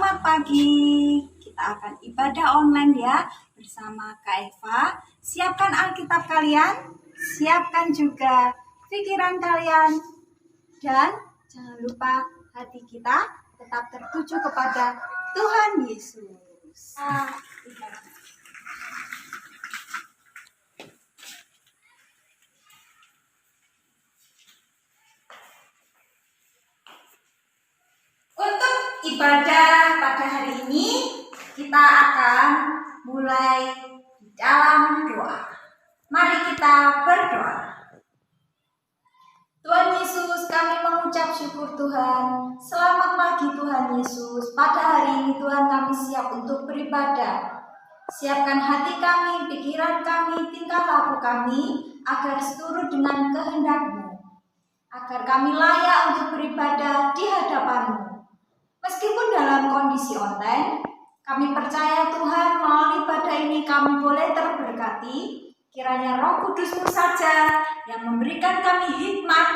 Selamat pagi. Kita akan ibadah online ya bersama Kak Eva. Siapkan Alkitab kalian, siapkan juga pikiran kalian, dan jangan lupa hati kita tetap tertuju kepada Tuhan Yesus. Untuk ibadah pada hari ini, kita akan mulai di dalam doa. Mari kita berdoa. Tuhan Yesus, kami mengucap syukur Tuhan. Selamat pagi Tuhan Yesus. Pada hari ini Tuhan kami siap untuk beribadah. Siapkan hati kami, pikiran kami, tingkah laku kami, agar seturut dengan kehendak-Mu. Agar kami layak untuk beribadah di hadapan-Mu. Meskipun dalam kondisi online, kami percaya Tuhan melalui ibadah ini kami boleh terberkati. Kiranya Roh Kudus-Mu saja yang memberikan kami hikmat,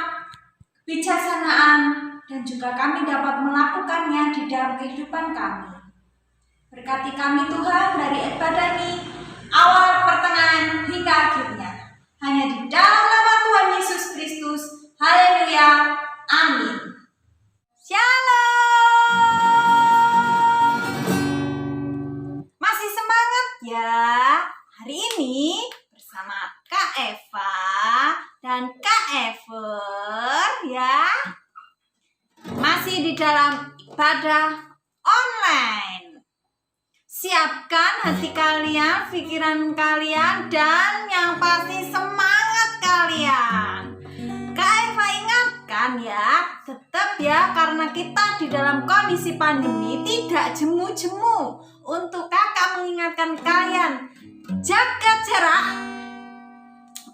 kebijaksanaan, dan juga kami dapat melakukannya di dalam kehidupan kami. Berkati kami Tuhan dari ibadah ini, awal, pertengahan, hingga akhirnya. Hanya di dalam nama Tuhan Yesus Kristus. Haleluya. Amin. Shalom. Masih semangat ya? Hari ini bersama Kak Eva dan Kak Ever ya. Masih di dalam ibadah online. Siapkan hati kalian, pikiran kalian, dan yang pasti semangat kalian. Kak Eva ingatkan ya, tetap ya, karena kita di dalam kondisi pandemi tidak jemu-jemu. Untuk kakak mengingatkan kalian, jaga jarak,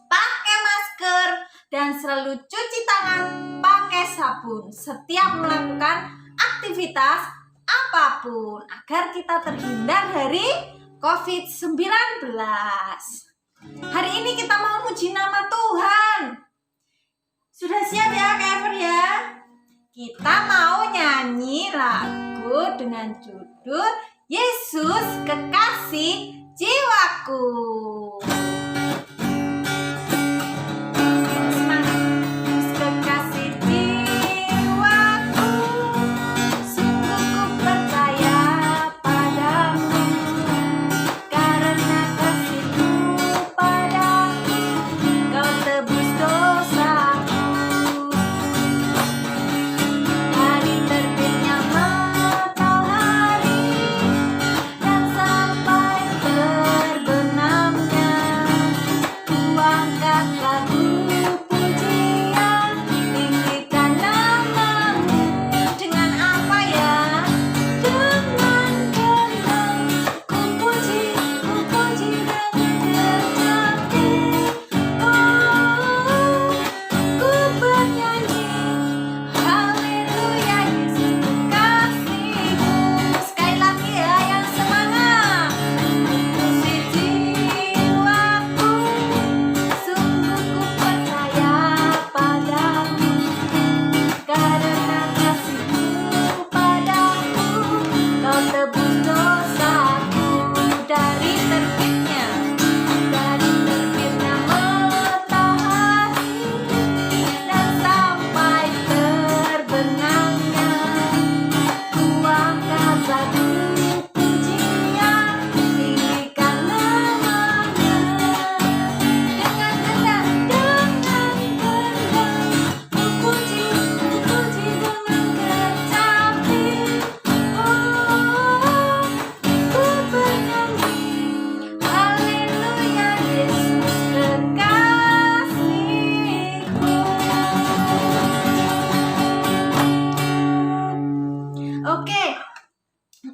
pakai masker, dan selalu cuci tangan pakai sabun setiap melakukan aktivitas apapun agar kita terhindar dari COVID-19. Hari ini kita mau muji nama Tuhan. Sudah siap ya Kak Ever ya? Kita mau nyanyi lagu dengan judul Yesus Kekasih Jiwaku.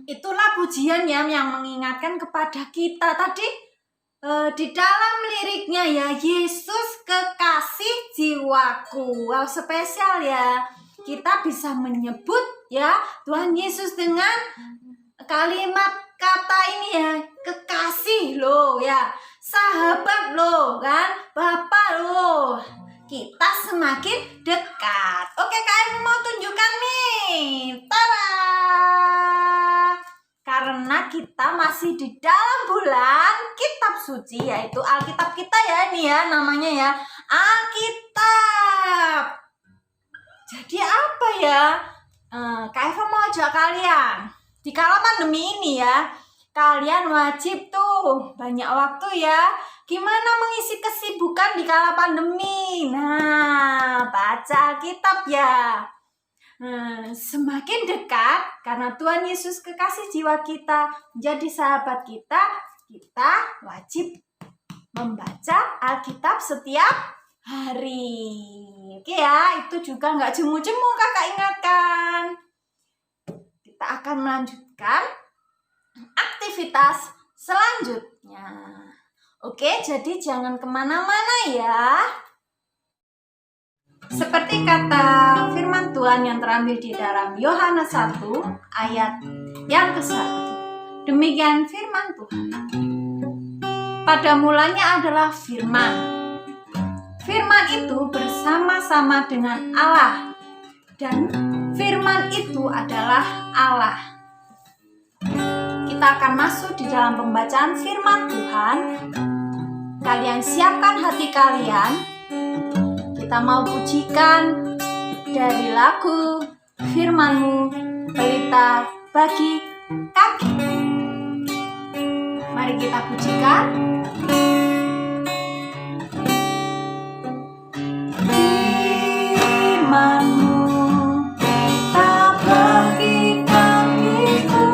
Itulah pujian ya yang mengingatkan kepada kita tadi di dalam liriknya ya, Yesus Kekasih Jiwaku. Wow, spesial ya. Kita bisa menyebut ya Tuhan Yesus dengan kalimat kata ini ya, kekasih loh ya, sahabat loh kan, Bapak loh. Kita semakin dekat. Oke, Kak Evi mau tunjukkan nih. Tada! karena kita masih di dalam bulan kitab suci, yaitu Alkitab kita ya, ini ya namanya ya, Alkitab. Jadi apa ya? Kak Eva mau ajak kalian di kala pandemi ini ya, kalian wajib tuh banyak waktu ya. Gimana mengisi kesibukan di kala pandemi? Nah, baca Alkitab ya. Semakin dekat karena Tuhan Yesus kekasih jiwa kita, menjadi sahabat kita, kita wajib membaca Alkitab setiap hari. Oke ya, itu juga nggak jemu-jemu kakak ingatkan. Kita akan melanjutkan aktivitas selanjutnya. Oke, jadi jangan kemana-mana ya. Seperti kata firman Tuhan yang terambil di dalam Yohanes 1 ayat yang ke-1. Demikian firman Tuhan. Pada mulanya adalah firman. Firman itu bersama-sama dengan Allah. Dan firman itu adalah Allah. Kita akan masuk di dalam pembacaan firman Tuhan. Kalian siapkan hati kalian. Kita mau pujikan dari lagu Firman-Mu, Pelita Bagi Kaki. Mari kita pujikan. Firman-Mu, pelita bagi kakiku,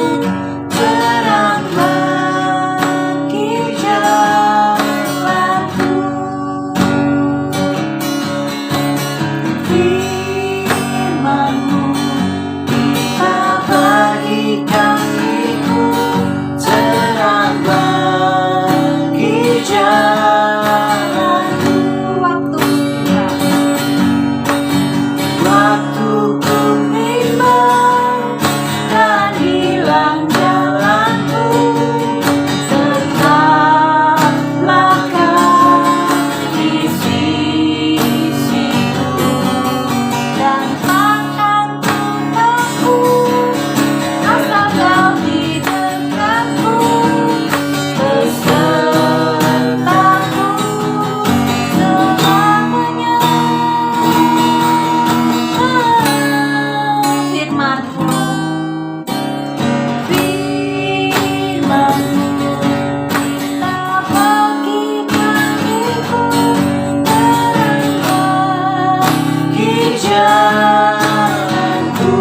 terang bagi jalanku. Firman-Mu, pelita bagi kakiku, terang bagi jalanku. Waktu ku bimbang dan hilang jalanku, tetaplah Kau di sisiku, dan takkan ku takut asal Kau di dekatku, besertaku selamanya. Firman-Mu, Firman-Mu, pelita bagi kakiku, terang bagi jalanku.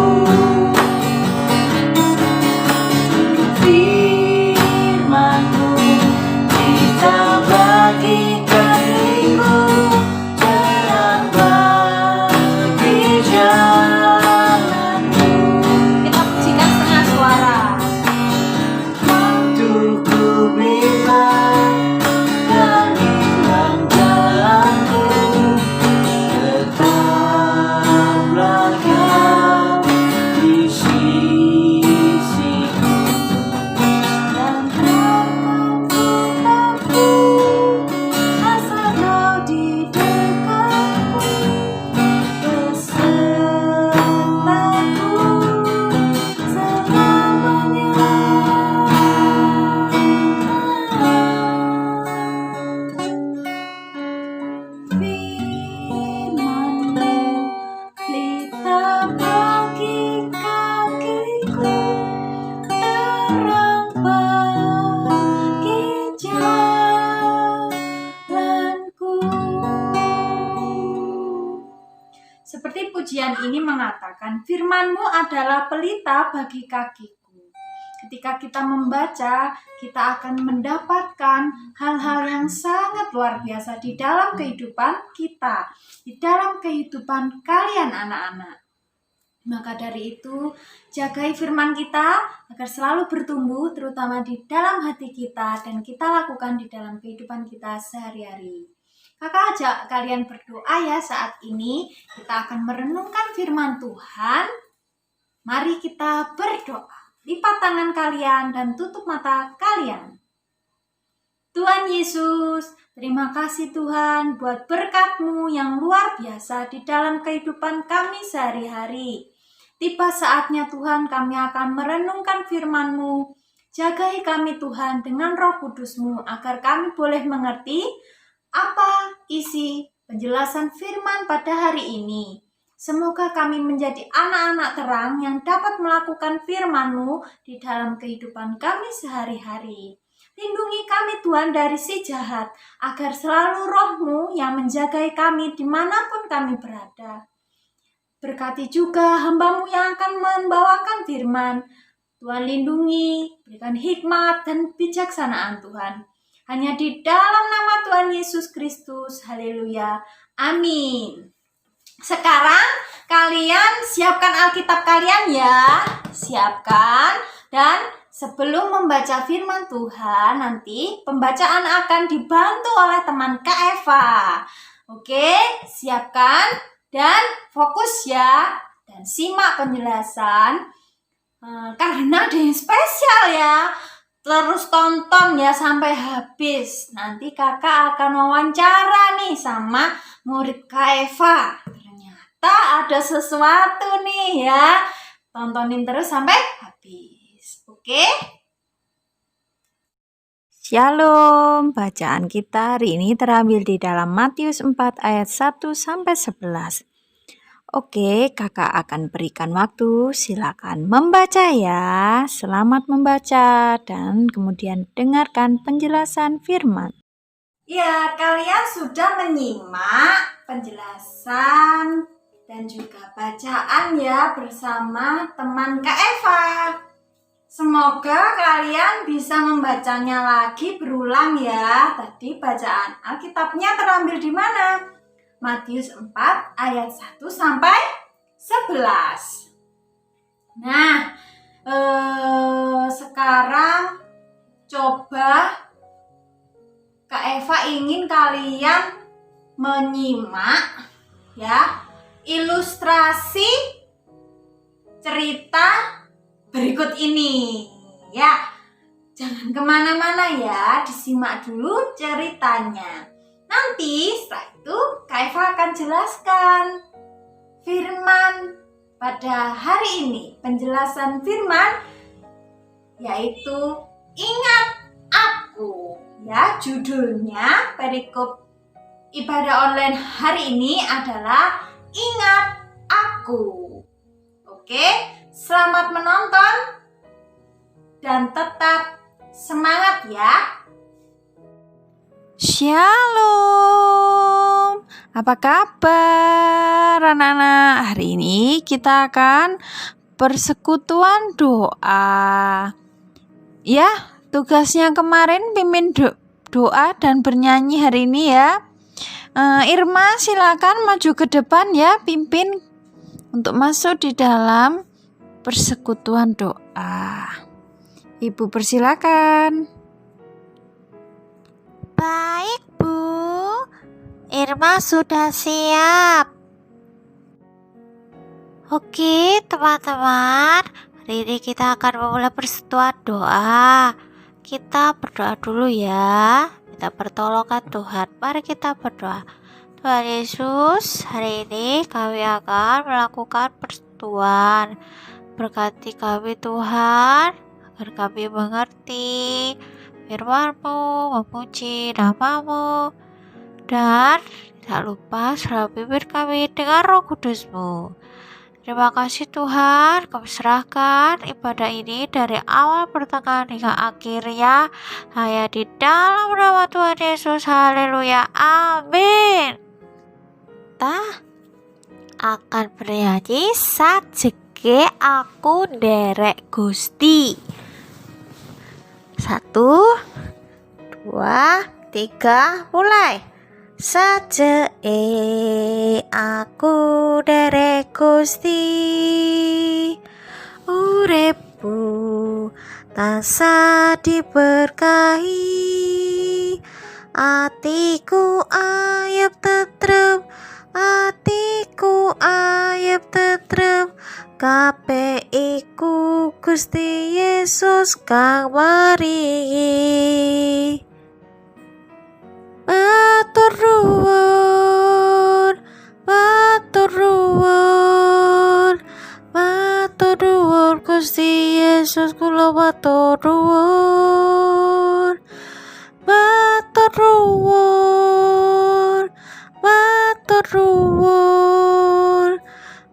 Firman-Mu, pelita bagi kakiku, terang bagi jalanku. Kita pujikan setengah suara. Waktu ku bimbang dan hilang jalanku, tetaplah Kau di sisiku, dan takkan ku takut asal Kau di dekatku, besertaku selamanya. Firman-Mu, pelita bagi kakiku, terang bagi jalanku. Seperti pujian ini mengatakan, firman-Mu adalah pelita bagi kakiku. Ketika kita membaca, kita akan mendapatkan hal-hal yang sangat luar biasa di dalam kehidupan kita, di dalam kehidupan kalian anak-anak. Maka dari itu, jagai firman kita agar selalu bertumbuh, terutama di dalam hati kita, dan kita lakukan di dalam kehidupan kita sehari-hari. Kakak ajak kalian berdoa ya saat ini. Kita akan merenungkan firman Tuhan. Mari kita berdoa. Lipat tangan kalian dan tutup mata kalian. Tuhan Yesus, terima kasih Tuhan buat berkat-Mu yang luar biasa di dalam kehidupan kami sehari-hari. Tiba saatnya Tuhan kami akan merenungkan firman-Mu. Jagai kami Tuhan dengan Roh Kudus-Mu agar kami boleh mengerti apa isi penjelasan firman pada hari ini. Semoga kami menjadi anak-anak terang yang dapat melakukan firman-Mu di dalam kehidupan kami sehari-hari. Lindungi kami Tuhan dari si jahat, agar selalu Roh-Mu yang menjagai kami dimanapun kami berada. Berkati juga hamba-Mu yang akan membawakan firman. Tuhan lindungi, berikan hikmat dan bijaksanaan Tuhan. Hanya di dalam nama Tuhan Yesus Kristus. Haleluya. Amin. Sekarang kalian siapkan Alkitab kalian ya. Siapkan. Dan sebelum membaca firman Tuhan, nanti pembacaan akan dibantu oleh teman Kak Eva. Oke, siapkan dan fokus ya. Dan simak penjelasan. Karena ada yang spesial ya. Terus tonton ya sampai habis. Nanti kakak akan wawancara nih sama murid Kak Eva. Ternyata ada sesuatu nih ya. Tontonin terus sampai habis. Oke? Shalom, bacaan kita hari ini terambil di dalam Matius 4 ayat 1 sampai 11. Oke, kakak akan berikan waktu, silakan membaca ya. Selamat membaca dan kemudian dengarkan penjelasan firman. Ya, kalian sudah menyimak penjelasan dan juga bacaan ya bersama teman Kak Eva. Semoga kalian bisa membacanya lagi berulang ya. Tadi bacaan Alkitabnya terambil di mana? Matius 4 ayat 1 sampai 11. Nah, sekarang coba Kak Eva ingin kalian menyimak ya ilustrasi cerita berikut ini ya. Jangan kemana-mana ya, disimak dulu ceritanya. Nanti setelah itu Kak Eva akan jelaskan firman pada hari ini. Penjelasan firman yaitu ingat aku. Ya, judulnya perikop ibadah online hari ini adalah ingat aku. Oke, selamat menonton dan tetap semangat ya. Shalom, apa kabar anak-anak? Hari ini kita akan persekutuan doa. Ya, tugasnya kemarin pimpin doa dan bernyanyi hari ini ya. Irma silakan maju ke depan ya, pimpin untuk masuk di dalam persekutuan doa. Ibu persilakan. Baik, Bu. Irma sudah siap. Oke, teman-teman. Hari ini kita akan memulai persekutuan doa. Kita berdoa dulu ya. Minta pertolongan Tuhan. Mari kita berdoa. Tuhan Yesus, hari ini kami akan melakukan persekutuan. Berkati kami Tuhan, agar kami mengerti firman-Mu, memuji nama-Mu, dan tidak lupa selalu pimpin kami dengan Roh Kudus-Mu. Terima kasih Tuhan, kami serahkan ibadah ini dari awal pertengahan hingga akhirnya hanya di dalam nama Tuhan Yesus. Haleluya, amin. Kita akan bernyanyi sajeke aku nderek Gusti. 1, 2, 3, mulai. Sajeke aku nderek Gusti, uripku tansah diberkahi, atiku ayem tentrem, atiku ayem tentrem, kabeh iku Gusti Yesus kang maringi. Matur nuwun, matur nuwun, matur nuwun Gusti Yesus kula matur nuwun. Matur nuwun. Matur nuwun.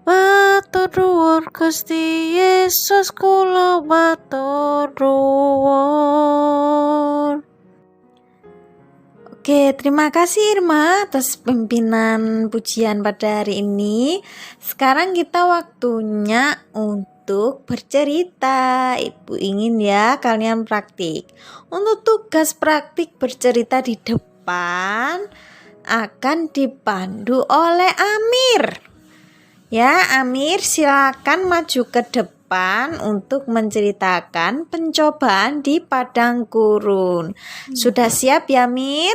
Matur nuwun Gusti Yesus kula matur nuwun. Oke, terima kasih Irma atas pimpinan pujian pada hari ini. Sekarang kita waktunya untuk bercerita. Ibu ingin ya kalian praktik. Untuk tugas praktik bercerita di depan akan dipandu oleh Amir. Ya, Amir silakan maju ke depan untuk menceritakan pencobaan di padang gurun. Sudah siap ya, Amir?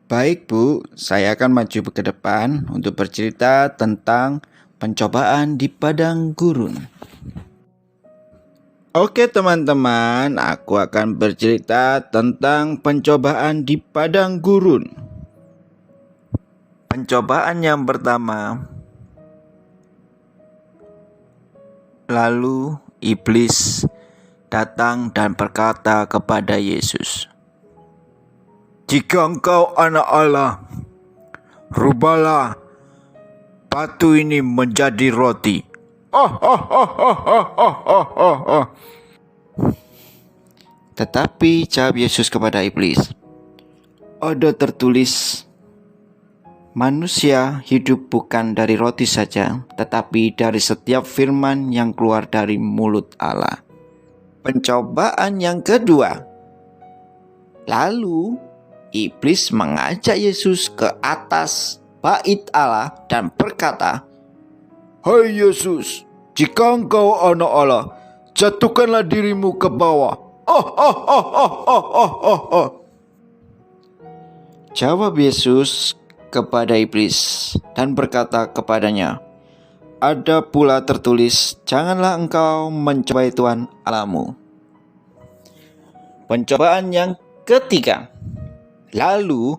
Baik Bu, saya akan maju ke depan untuk bercerita tentang pencobaan di padang gurun. Oke teman-teman, aku akan bercerita tentang pencobaan di padang gurun. Pencobaan yang pertama. Lalu iblis datang dan berkata kepada Yesus, "Jika engkau anak Allah, rubahlah batu ini menjadi roti." Tetapi jawab Yesus kepada iblis, "Ada tertulis, manusia hidup bukan dari roti saja, tetapi dari setiap firman yang keluar dari mulut Allah." Pencobaan yang kedua. Lalu iblis mengajak Yesus ke atas bait Allah dan berkata, "Hai Yesus, jika engkau anak Allah, jatuhkanlah dirimu ke bawah." Jawab Yesus kepada iblis dan berkata kepadanya, "Ada pula tertulis, janganlah engkau mencobai Tuhan Allahmu." Pencobaan yang ketiga. Lalu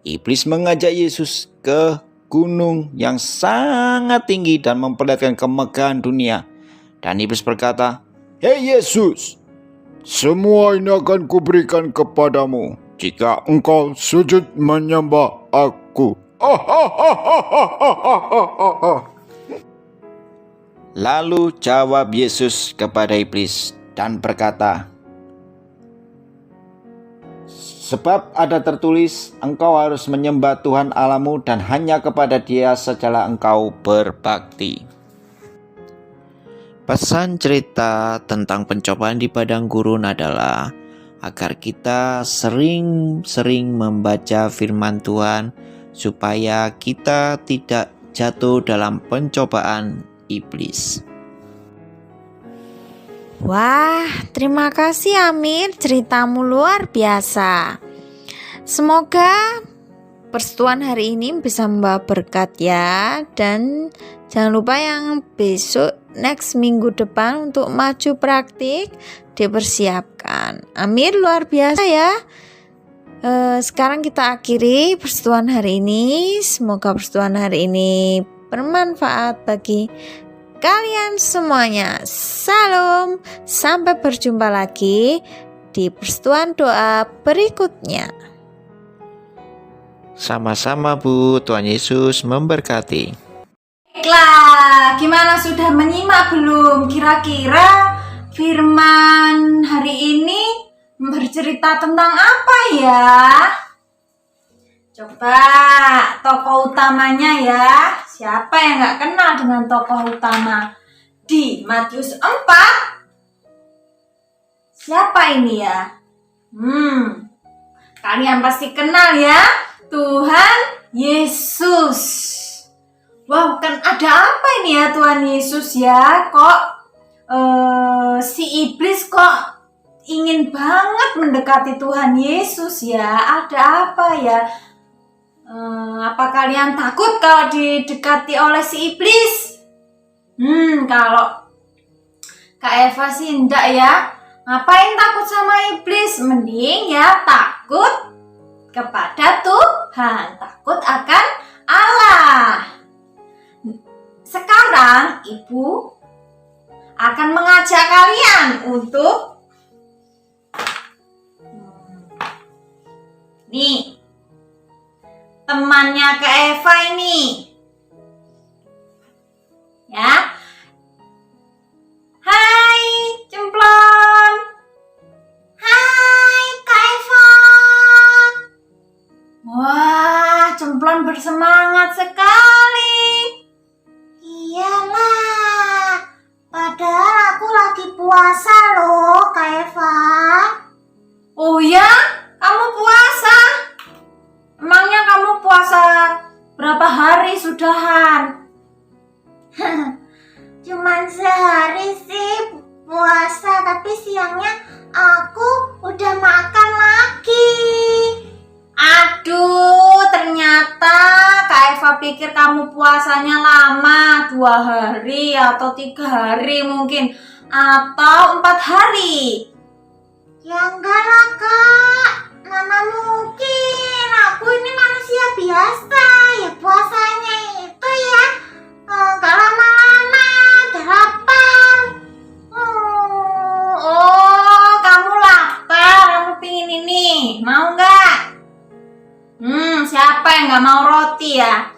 iblis mengajak Yesus ke gunung yang sangat tinggi dan memperlihatkan kemegahan dunia. Dan iblis berkata, "Hei Yesus, semua ini akan kuberikan kepadamu jika engkau sujud menyembah aku." Lalu jawab Yesus kepada iblis dan berkata, "Sebab ada tertulis, engkau harus menyembah Tuhan Allahmu dan hanya kepada Dia sajalah engkau berbakti." Pesan cerita tentang pencobaan di padang gurun adalah agar kita sering-sering membaca firman Tuhan supaya kita tidak jatuh dalam pencobaan iblis. Wah, terima kasih Amir, ceritamu luar biasa. Semoga persetuan hari ini bisa membawa berkat ya. Dan jangan lupa yang besok next minggu depan untuk maju praktik dipersiapkan. Amir luar biasa ya. Sekarang kita akhiri persetuan hari ini. Semoga persetuan hari ini bermanfaat bagi kalian semuanya. Salam, sampai berjumpa lagi di persetuan doa berikutnya. Sama-sama Bu, Tuhan Yesus memberkati. Baiklah, gimana sudah menyimak belum? Kira-kira firman hari ini bercerita tentang apa ya? Coba tokoh utamanya ya. Siapa yang gak kenal dengan tokoh utama di Matius 4? Siapa ini ya? Kalian pasti kenal ya. Tuhan Yesus. Wow, kan ada apa ini ya Tuhan Yesus ya? Kok si iblis kok ingin banget mendekati Tuhan Yesus ya? Ada apa ya? Apa kalian takut kalau didekati oleh si iblis? Kalau Kak Eva sih enggak ya. Ngapain takut sama iblis? Mending ya takut kepada Tuhan, takut akan Allah. Sekarang Ibu akan mengajak kalian untuk nih, temannya Kak Eva ini. Ya. Hai, Cemplon. Hai, Kak Eva. Wah, Cemplon bersemangat sekali. Iyalah, padahal aku lagi puasa loh, Kak Eva. Oh ya, kamu puasa? Emangnya kamu puasa berapa hari sudahan? Cuman sehari sih puasa, tapi siangnya aku udah makan lagi. Aduh, ternyata Kak Eva pikir kamu puasanya lama, 2 hari atau 3 hari mungkin, atau 4 hari. Ya enggak lah, Kak. Mana mungkin, aku ini manusia biasa. Ya puasanya itu ya enggak lama-lama, udah lapar. Oh, kamu lapar, kamu pingin ini, mau nggak? Siapa yang nggak mau roti ya?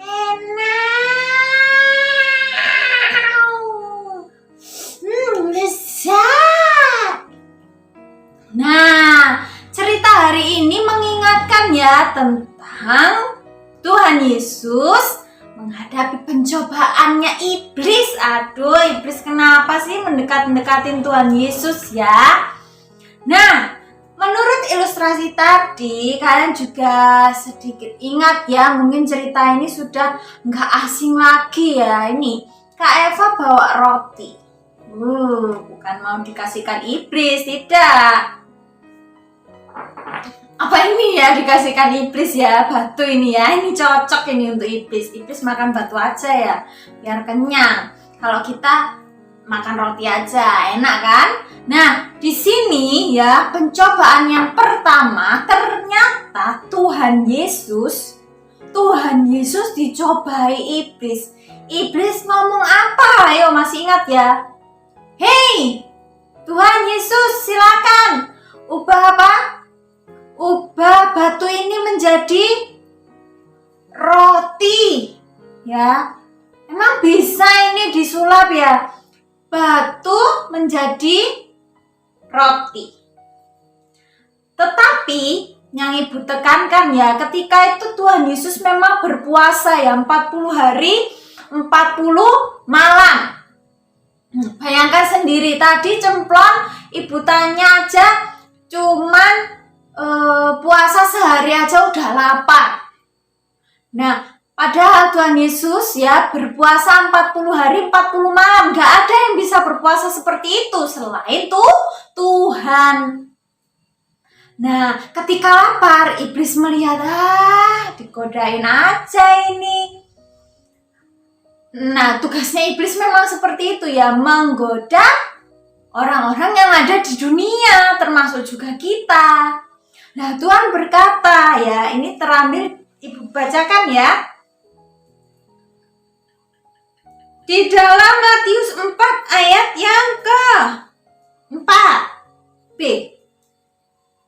Enak. Lezat. Nah, cerita hari ini mengingatkan ya tentang Tuhan Yesus menghadapi pencobaannya iblis. Aduh, iblis kenapa sih mendekat-dekatin Tuhan Yesus ya? Nah, menurut ilustrasi tadi, kalian juga sedikit ingat ya, mungkin cerita ini sudah nggak asing lagi ya. Ini, Kak Eva bawa roti. Bukan mau dikasihkan iblis, tidak. Apa ini ya dikasihkan iblis ya, batu ini ya, ini cocok ini untuk iblis. Iblis makan batu aja ya, biar kenyang. Kalau kita makan roti aja, enak kan? Nah, di sini ya pencobaan yang pertama, ternyata Tuhan Yesus dicobai iblis. Iblis ngomong apa? Ayo, masih ingat ya? Hei, Tuhan Yesus, silakan ubah apa? Ubah batu ini menjadi roti, ya. Emang bisa ini disulap ya? Batu menjadi roti. Tetapi yang ibu tekankan ya, ketika itu Tuhan Yesus memang berpuasa ya, 40 hari, 40 malam. Bayangkan sendiri, tadi Cemplon ibu tanya aja cuman puasa sehari aja udah lapar. Nah, padahal Tuhan Yesus ya berpuasa 40 hari 40 malam. Gak ada yang bisa berpuasa seperti itu selain Tuhan. Nah, ketika lapar, iblis melihat, digodain aja ini. Nah, tugasnya iblis memang seperti itu ya, menggoda orang-orang yang ada di dunia, termasuk juga kita. Nah, Tuhan berkata ya, ini terambil, ibu bacakan ya. Di dalam Matius 4 ayat yang ke-4b.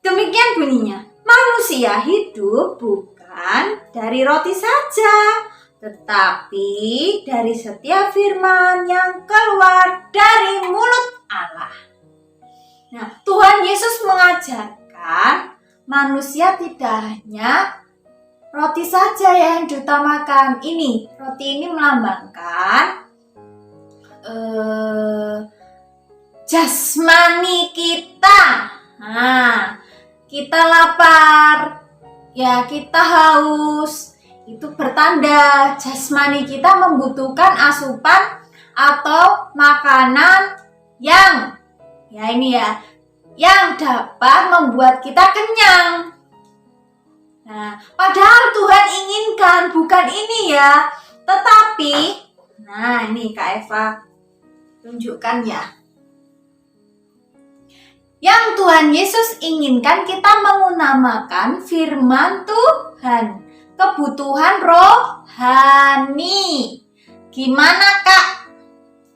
Demikian bunyinya, manusia hidup bukan dari roti saja, tetapi dari setiap firman yang keluar dari mulut Allah. Nah, Tuhan Yesus mengajarkan manusia tidak hanya roti saja yang diutamakan. Roti ini melambangkan jasmani kita. Nah, kita lapar, ya kita haus. Itu bertanda jasmani kita membutuhkan asupan atau makanan yang yang dapat membuat kita kenyang. Nah, padahal Tuhan inginkan bukan ini ya, tetapi, nah ini Kak Eva tunjukkan ya. Yang Tuhan Yesus inginkan kita mengutamakan firman Tuhan, kebutuhan rohani. Gimana Kak?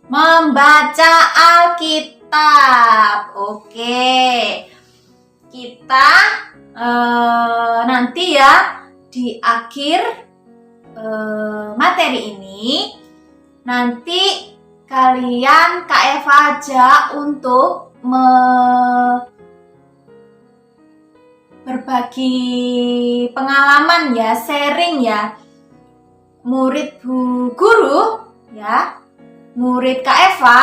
Membaca Alkitab. Oke. Kita nanti ya di akhir materi ini nanti kalian Kak Eva ajak untuk berbagi pengalaman ya, sharing ya. Murid Bu Guru ya, murid Kak Eva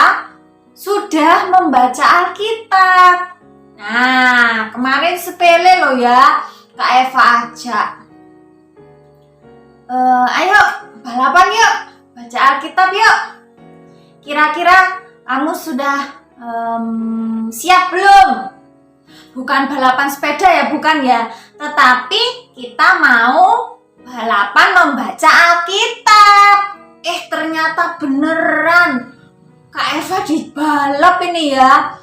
sudah membaca Alkitab. Nah, kemarin sepele loh ya, Kak Eva ajak. Ayo balapan yuk, baca Alkitab yuk. Kira-kira kamu sudah siap belum? Bukan balapan sepeda ya, bukan ya. Tetapi kita mau balapan membaca Alkitab. Ternyata beneran Kak Eva dibalap ini ya.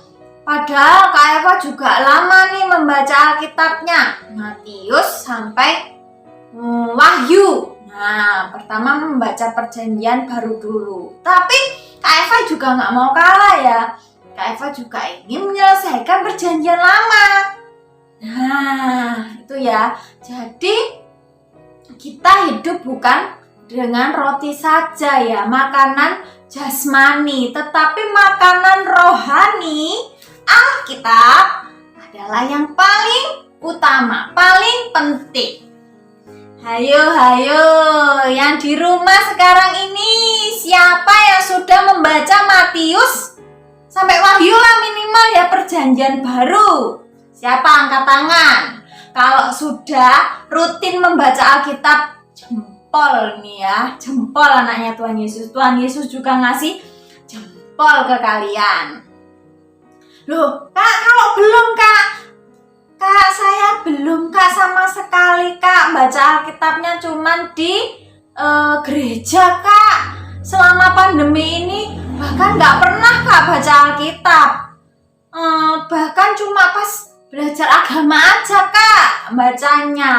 Padahal Kak Eva juga lama nih membaca Alkitabnya. Matius sampai Wahyu. Nah, pertama membaca Perjanjian Baru dulu. Tapi Kak Eva juga nggak mau kalah ya. Kak Eva juga ingin menyelesaikan Perjanjian Lama. Nah, itu ya. Jadi kita hidup bukan dengan roti saja ya, makanan jasmani, tetapi makanan rohani, Alkitab adalah yang paling utama, paling penting. Hayo, yang di rumah sekarang ini siapa yang sudah membaca Matius sampai Wahyu lah minimal ya, Perjanjian Baru? Siapa angkat tangan? Kalau sudah rutin membaca Alkitab, jempol nih ya, jempol anaknya Tuhan Yesus. Tuhan Yesus juga ngasih jempol ke kalian. Loh, Kak, kalau belum Kak, saya belum Kak sama sekali Kak, baca Alkitabnya cuman di gereja Kak. Selama pandemi ini bahkan nggak pernah Kak baca Alkitab. Bahkan cuma pas belajar agama aja Kak bacanya.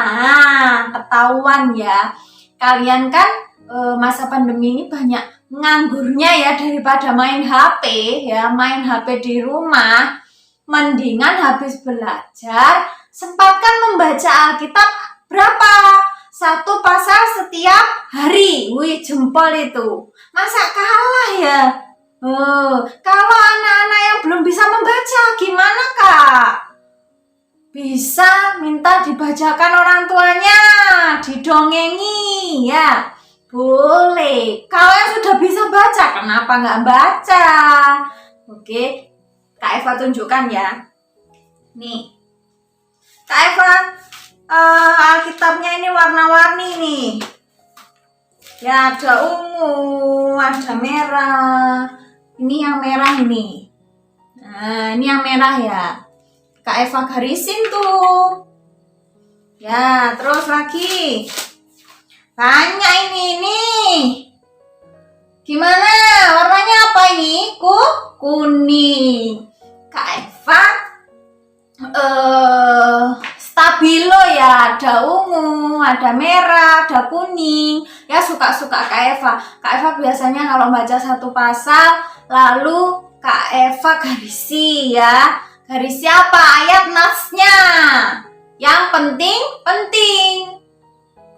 Ketahuan ya, kalian kan masa pandemi ini banyak nganggurnya ya, daripada main HP ya, main HP di rumah. Mendingan habis belajar sempatkan membaca Alkitab berapa? 1 pasal setiap hari. Wih, jempol itu. Masa kalah ya? Kalau anak-anak yang belum bisa membaca gimana Kak? Bisa minta dibacakan orang tuanya, didongengi ya. Boleh. Kalau yang sudah bisa baca, kenapa nggak baca? Oke, Kak Eva tunjukkan ya. Nih, Kak Eva, Alkitabnya ini warna-warni nih. Ya, ada ungu, ada merah. Ini yang merah ini. Nah, ini yang merah ya. Kak Eva garisin tuh. Ya, terus lagi. Banyak ini nih. Gimana? Warnanya apa ini? Kuning. Kak Eva stabilo ya, ada ungu, ada merah, ada kuning. Ya, suka-suka Kak Eva. Kak Eva biasanya kalau baca 1 pasal, lalu Kak Eva garisi ya. Garisi apa? Ayat nasnya. Yang penting.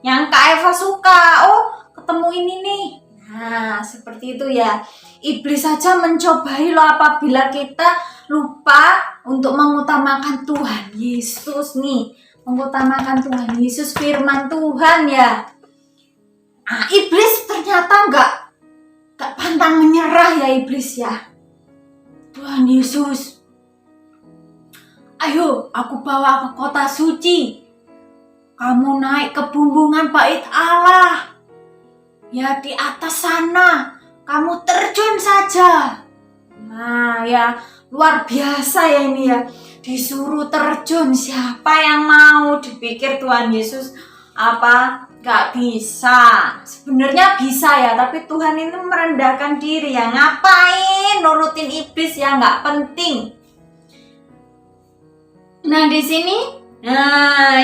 Yang Kak Eva suka. Oh, ketemu ini nih. Nah, seperti itu ya. Iblis saja mencobai loh apabila kita lupa untuk mengutamakan Tuhan Yesus nih. Mengutamakan Tuhan Yesus, firman Tuhan ya. Iblis ternyata nggak pantang menyerah ya iblis ya. Tuhan Yesus, ayo aku bawa ke kota suci. Kamu naik ke bumbungan bait Allah. Ya, di atas sana kamu terjun saja. Nah ya, luar biasa ya ini ya. Disuruh terjun, siapa yang mau? Dipikir Tuhan Yesus gak bisa. Sebenarnya bisa ya, tapi Tuhan itu merendahkan diri ya. Ngapain nurutin iblis ya, gak penting. Nah di sini,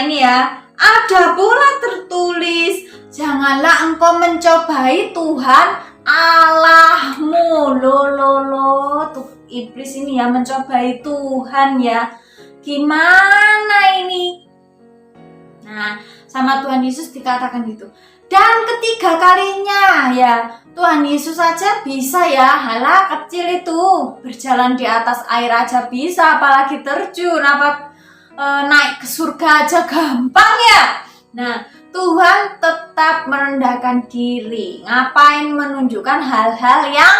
ini ya, ada pula tertulis, janganlah engkau mencobai Tuhan Allahmu. Lo, tuh iblis ini ya mencobai Tuhan ya. Gimana ini? Nah, sama Tuhan Yesus dikatakan gitu. Dan ketiga kalinya ya, Tuhan Yesus aja bisa ya, halah kecil itu berjalan di atas air aja bisa, apalagi terjun, naik ke surga aja gampang ya. Nah, Tuhan tetap merendahkan diri. Ngapain menunjukkan hal-hal yang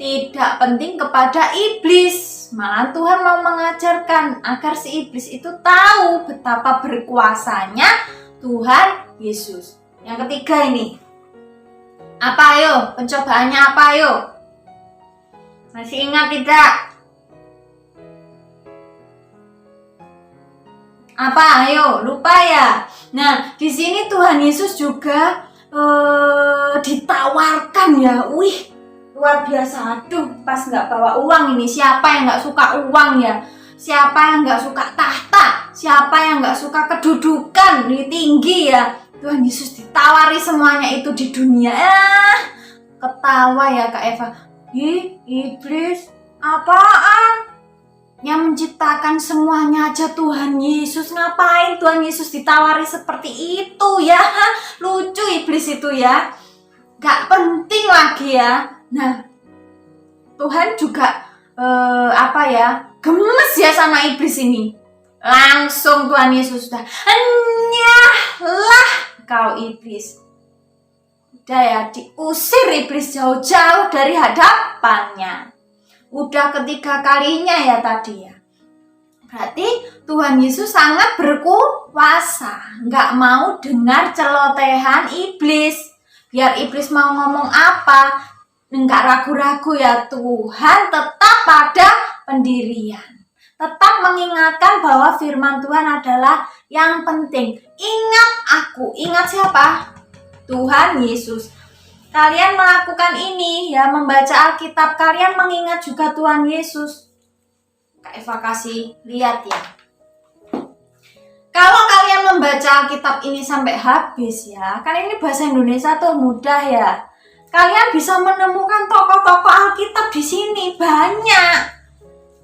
tidak penting kepada iblis? Malah Tuhan mau mengajarkan agar si iblis itu tahu betapa berkuasanya Tuhan Yesus. Yang ketiga ini, apa ayo? Pencobaannya apa ayo? Masih ingat tidak? Apa ayo? Lupa ya? Nah, di sini Tuhan Yesus juga ditawarkan ya. Wih, luar biasa. Aduh, pas nggak bawa uang ini. Siapa yang nggak suka uang ya? Siapa yang nggak suka tahta? Siapa yang nggak suka kedudukan tinggi ya? Tuhan Yesus ditawari semuanya itu di dunia. Ketawa ya Kak Eva. Iblis, apaan? Yang menciptakan semuanya aja Tuhan Yesus. Ngapain Tuhan Yesus ditawari seperti itu ya? Lucu iblis itu ya. Gak penting lagi ya. Nah, Tuhan juga gemes ya sama iblis ini. Langsung Tuhan Yesus sudah, "Enyahlah kau iblis." Udah ya, diusir iblis jauh-jauh dari hadapannya. Udah ketiga kalinya ya tadi ya. Berarti Tuhan Yesus sangat berkuasa. Nggak mau dengar celotehan iblis. Biar iblis mau ngomong apa, nggak ragu-ragu ya, Tuhan tetap pada pendirian. Tetap mengingatkan bahwa firman Tuhan adalah yang penting. Ingat aku. Ingat siapa? Tuhan Yesus. Kalian melakukan ini ya, membaca Alkitab, kalian mengingat juga Tuhan Yesus. Kak Eva kasih lihat ya. Kalau kalian membaca Alkitab ini sampai habis ya, kan ini bahasa Indonesia tuh mudah ya. Kalian bisa menemukan tokoh-tokoh Alkitab di sini banyak.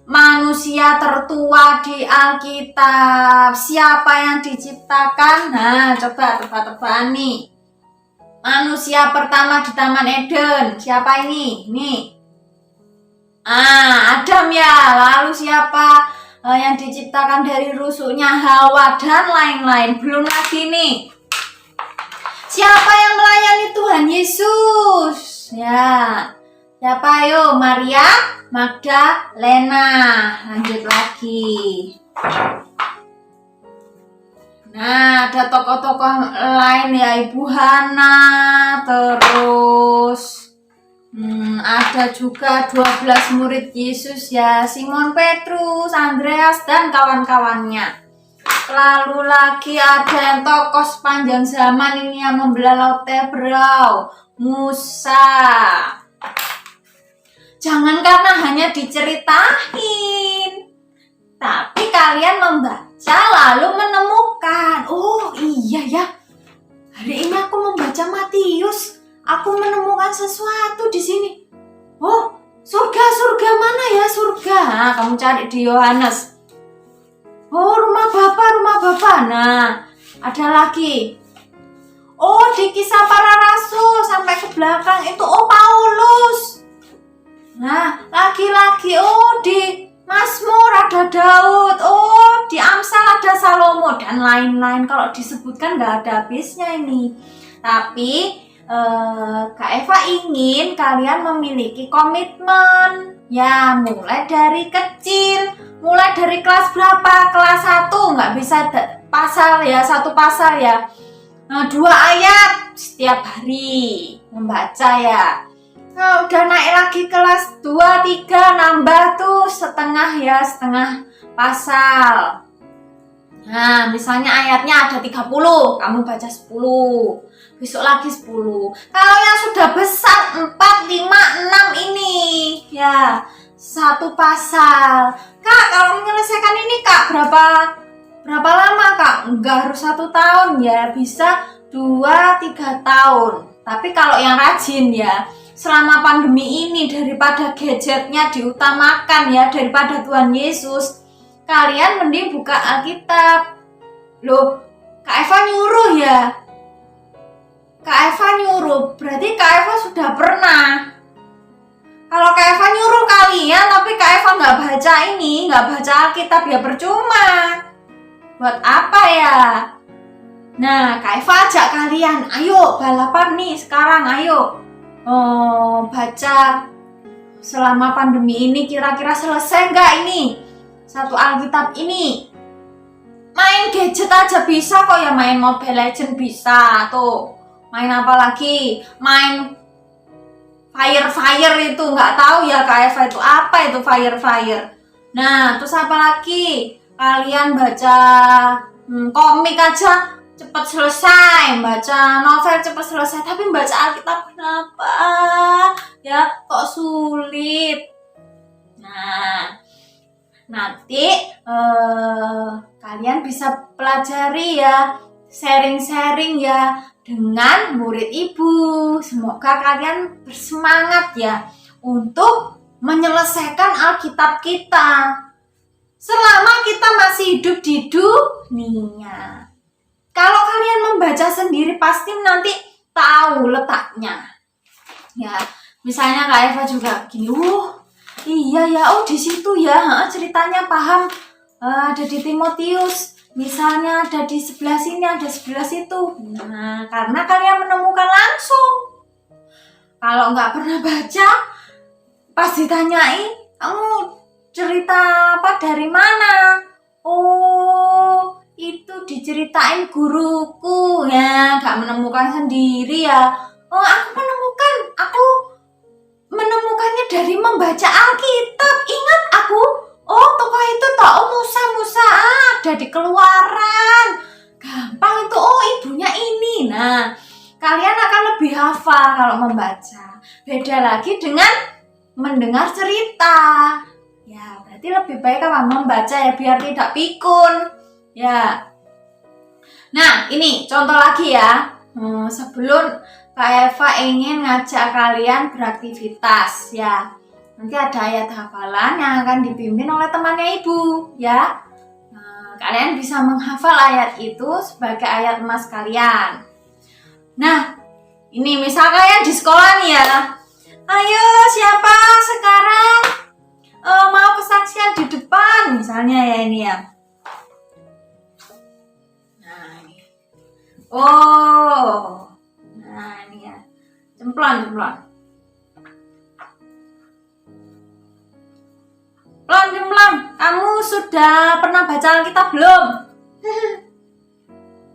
Manusia tertua di Alkitab, siapa yang diciptakan? Nah, coba tebak-tebakan nih. Manusia pertama di Taman Eden, siapa ini? Nih. Adam ya. Lalu siapa yang diciptakan dari rusuknya? Hawa dan lain-lain. Belum lagi nih. Siapa yang melayani Tuhan Yesus? Ya. Siapa ayo? Maria Magdalena. Lanjut lagi. Nah, ada tokoh-tokoh lain ya, Ibu Hana, terus ada juga 12 murid Yesus ya, Simon Petrus, Andreas dan kawan-kawannya. Lalu lagi ada yang tokoh sepanjang zaman ini yang membelah Laut Tebrau, Musa. Jangan karena hanya diceritain, tapi kalian membaca lalu menemukan. Oh iya ya, hari ini aku membaca Matius, aku menemukan sesuatu di sini. Oh, surga mana ya surga? Nah, kamu cari di Yohanes. Oh, rumah Bapa. Nah, ada lagi. Oh, di Kisah Para Rasul sampai ke belakang itu. Oh, Paulus. Nah, lagi-lagi. Oh, di Mazmur ada Daud. Oh, di Amsal ada Salomo dan lain-lain. Kalau disebutkan nggak ada habisnya ini. Tapi Kak Eva ingin kalian memiliki komitmen. Ya, mulai dari kecil. Mulai dari kelas berapa? Kelas 1 nggak bisa pasal ya, satu pasal ya. 2 ayat setiap hari membaca ya. Nah, udah naik lagi kelas 2, 3, nambah tuh setengah pasal. Nah, misalnya ayatnya ada 30, kamu baca 10. Besok lagi 10. Kalau yang sudah besar 4, 5, 6 ini ya, satu pasal. Kak, kalau menyelesaikan ini Kak berapa lama Kak? Enggak harus 1 tahun ya, bisa 2-3 tahun. Tapi kalau yang rajin ya, selama pandemi ini daripada gadgetnya diutamakan ya, daripada Tuhan Yesus, kalian mending buka Alkitab. Loh, Kak Eva nyuruh ya? Kak Eva nyuruh, berarti Kak Eva sudah pernah. Kalau Kak Eva nyuruh kalian, tapi Kak Eva nggak baca ini, nggak baca Alkitab, ya percuma. Buat apa ya? Nah, Kak Eva ajak kalian, ayo balapan nih sekarang, ayo. Baca selama pandemi ini kira-kira selesai nggak ini satu Alkitab ini. Main gadget aja bisa kok ya, main Mobile Legends bisa tuh. Main apa lagi? Main Fire itu nggak tahu ya Kak Eva itu apa itu Fire. Nah, terus apa lagi? Kalian baca komik aja cepat selesai, baca novel cepat selesai, tapi baca Alkitab kenapa ya kok sulit? Nah, nanti kalian bisa pelajari ya, sharing ya dengan murid ibu. Semoga kalian bersemangat ya untuk menyelesaikan Alkitab kita selama kita masih hidup di dunia. Kalau kalian membaca sendiri pasti nanti tahu letaknya. Ya, misalnya Kak Eva juga gini, iya ya, di situ ya, ceritanya paham, ada di Timotius. Misalnya ada di sebelah sini, ada sebelah situ. Nah, karena kalian menemukan langsung. Kalau nggak pernah baca, pas ditanyain, kamu cerita apa dari mana? Oh, itu diceritain guruku ya, nggak menemukan sendiri ya. Aku menemukannya dari membaca Alkitab. Ingat aku, tokoh itu Musa ada di Keluaran. Gampang itu, ibunya ini. Nah, kalian akan lebih hafal kalau membaca. Beda lagi dengan mendengar cerita. Ya, berarti lebih baik kalau membaca ya, biar tidak pikun. Ya. Nah, ini contoh lagi ya. Sebelum Kak Eva ingin ngajak kalian beraktivitas ya. Nanti ada ayat hafalan yang akan dipimpin oleh temannya ibu ya. Kalian bisa menghafal ayat itu sebagai ayat emas kalian. Nah, ini misal kalian di sekolah nih ya. Ayo, siapa sekarang mau kesaksian di depan misalnya ya ini ya. Nah ini ya, cemplon. Kamu sudah pernah baca Alkitab belum?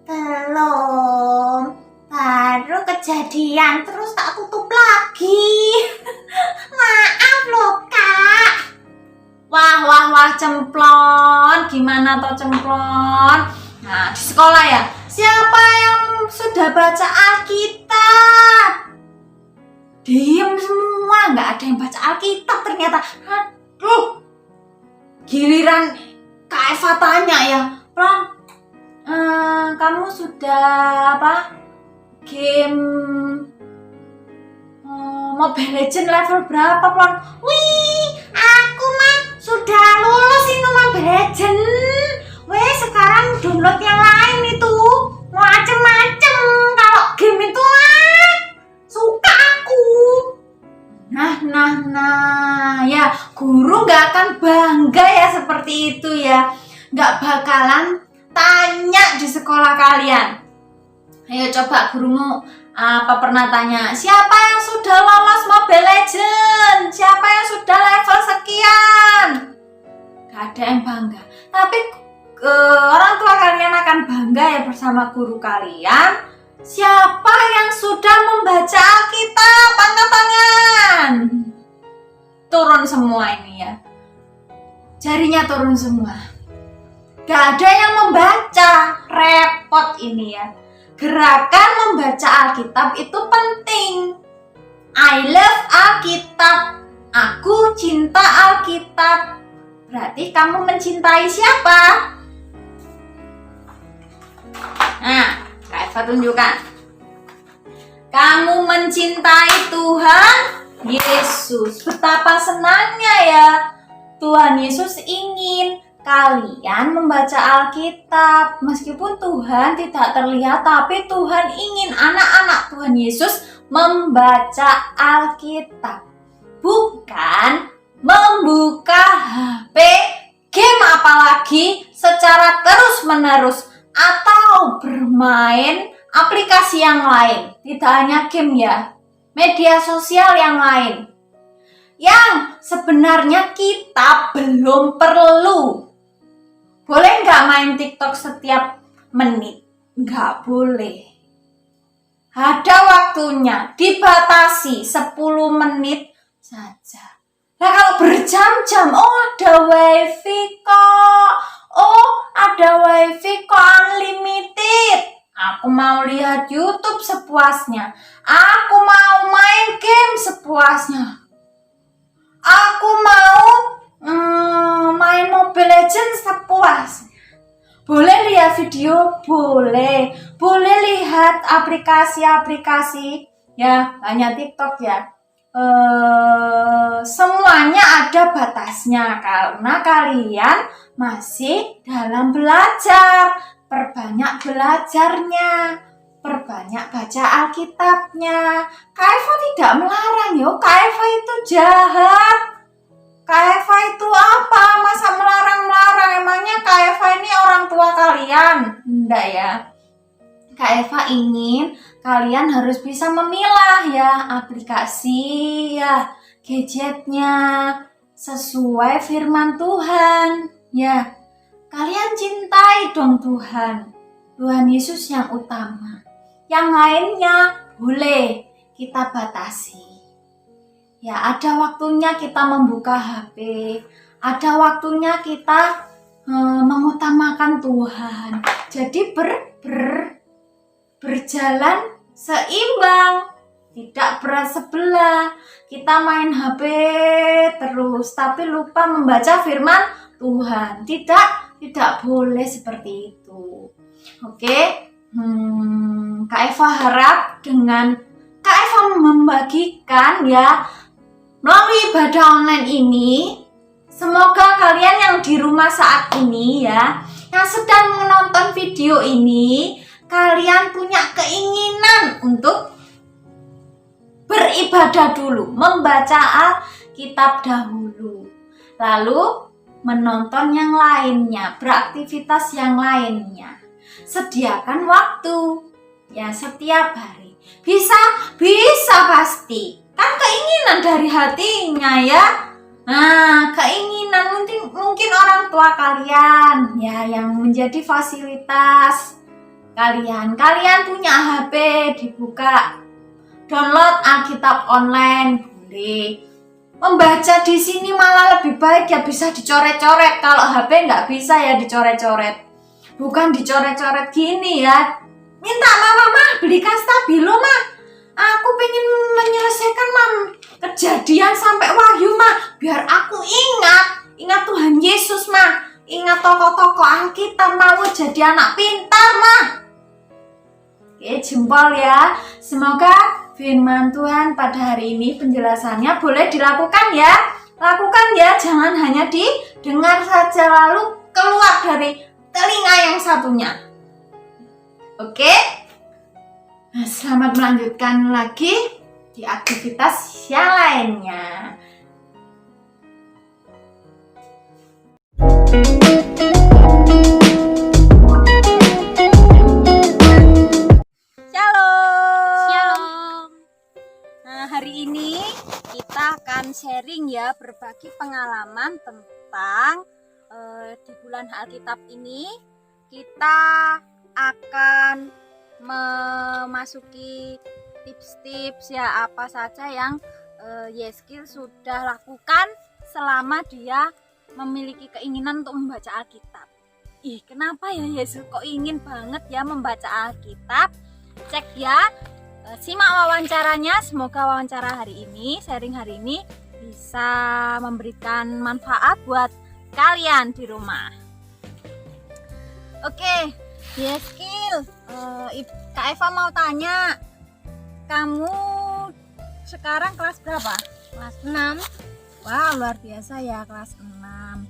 Belum. Baru kejadian terus tak tutup lagi. Maaf loh Kak. Wah cemplon. Gimana toh cemplon? Nah, di sekolah ya. Siapa yang sudah baca Alkitab? Diem semua, nggak ada yang baca Alkitab ternyata. Aduh, giliran Kak Eva tanya ya, Plon, kamu sudah game Mobile Legends level berapa, Plon? Wih, aku mah sudah lulus ini Mobile Legends. Sekarang download yang lain itu macem-macem. Kalau game itu suka aku. Nah, ya guru nggak akan bangga ya seperti itu ya. Nggak bakalan tanya di sekolah kalian. Ayo coba gurumu pernah tanya, siapa yang sudah lolos Mobile Legends? Siapa yang sudah level sekian? Gak ada yang bangga. Tapi orang tua kalian akan bangga ya bersama guru kalian. Siapa yang sudah membaca Alkitab? Angkat tangan. Turun semua ini ya. Jarinya turun semua. Gak ada yang membaca. Repot ini ya. Gerakan membaca Alkitab itu penting. I love Alkitab. Aku cinta Alkitab. Berarti kamu mencintai siapa? Nah, Kak Eva tunjukkan. Kamu mencintai Tuhan Yesus. Betapa senangnya ya. Tuhan Yesus ingin kalian membaca Alkitab. Meskipun Tuhan tidak terlihat, tapi Tuhan ingin anak-anak Tuhan Yesus membaca Alkitab. Bukan membuka HP, game apalagi secara terus-menerus, atau bermain aplikasi yang lain. Tidak hanya game ya, media sosial yang lain yang sebenarnya kita belum perlu. Boleh nggak main TikTok setiap menit? Nggak boleh. Ada waktunya, dibatasi 10 menit saja. Nah kalau berjam-jam, ada wifi kok. Ada wifi kok unlimited. Aku mau lihat YouTube sepuasnya. Aku mau main game sepuasnya. Aku mau main Mobile Legends sepuasnya. Boleh lihat video? Boleh. Boleh lihat aplikasi-aplikasi. Ya, hanya TikTok ya. Semuanya ada batasnya karena kalian masih dalam belajar. Perbanyak belajarnya, perbanyak baca Alkitabnya. Kak Eva tidak melarang ya, Kak Eva itu jahat. Kak Eva itu apa? Masa melarang-melarang? Emangnya Kak Eva ini orang tua kalian? Enggak ya. Kak Eva ingin kalian harus bisa memilah ya aplikasi ya, gadgetnya sesuai firman Tuhan ya. Kalian cintai dong Tuhan. Tuhan Yesus yang utama. Yang lainnya boleh kita batasi. Ya, ada waktunya kita membuka HP. Ada waktunya kita mengutamakan Tuhan. Jadi berjalan seimbang. Tidak berat sebelah. Kita main HP terus, tapi lupa membaca firman Tuhan. Tidak boleh seperti itu. Oke. Kak Eva harap dengan Kak Eva membagikan ya melalui ibadah online ini, semoga kalian yang di rumah saat ini ya, yang sedang menonton video ini, kalian punya keinginan untuk beribadah dulu, membaca Alkitab dahulu, lalu menonton yang lainnya, beraktivitas yang lainnya. Sediakan waktu ya setiap hari. Bisa pasti. Kan keinginan dari hatinya ya. Nah, keinginan mungkin orang tua kalian ya yang menjadi fasilitas kalian. Kalian punya HP, dibuka, download Alkitab online, boleh. Membaca di sini malah lebih baik ya, bisa dicoret-coret. Kalau HP nggak bisa ya dicoret-coret. Bukan dicoret-coret gini ya. Minta mama, belikan stabilo mah. Aku pengen menyelesaikan kejadian sampai Wahyu mah. Biar aku ingat Tuhan Yesus mah. Ingat tokoh-tokoh Alkitab, mau jadi anak pintar mah. Oke, jempol ya. Semoga firman Tuhan pada hari ini penjelasannya boleh dilakukan ya. Lakukan ya, jangan hanya didengar saja lalu keluar dari telinga yang satunya. Oke? Nah, selamat melanjutkan lagi di aktivitas yang lainnya. Hari ini kita akan sharing ya, berbagi pengalaman tentang di bulan Alkitab ini kita akan memasuki tips-tips ya apa saja yang Yeskil sudah lakukan selama dia memiliki keinginan untuk membaca Alkitab. Kenapa ya Yesus kok ingin banget ya membaca Alkitab? Cek ya. Simak wawancaranya, semoga wawancara hari ini, sharing hari ini bisa memberikan manfaat buat kalian di rumah. Oke, Yeskil, Kak Eva mau tanya, kamu sekarang kelas berapa? Kelas 6. Wah, luar biasa ya, kelas 6.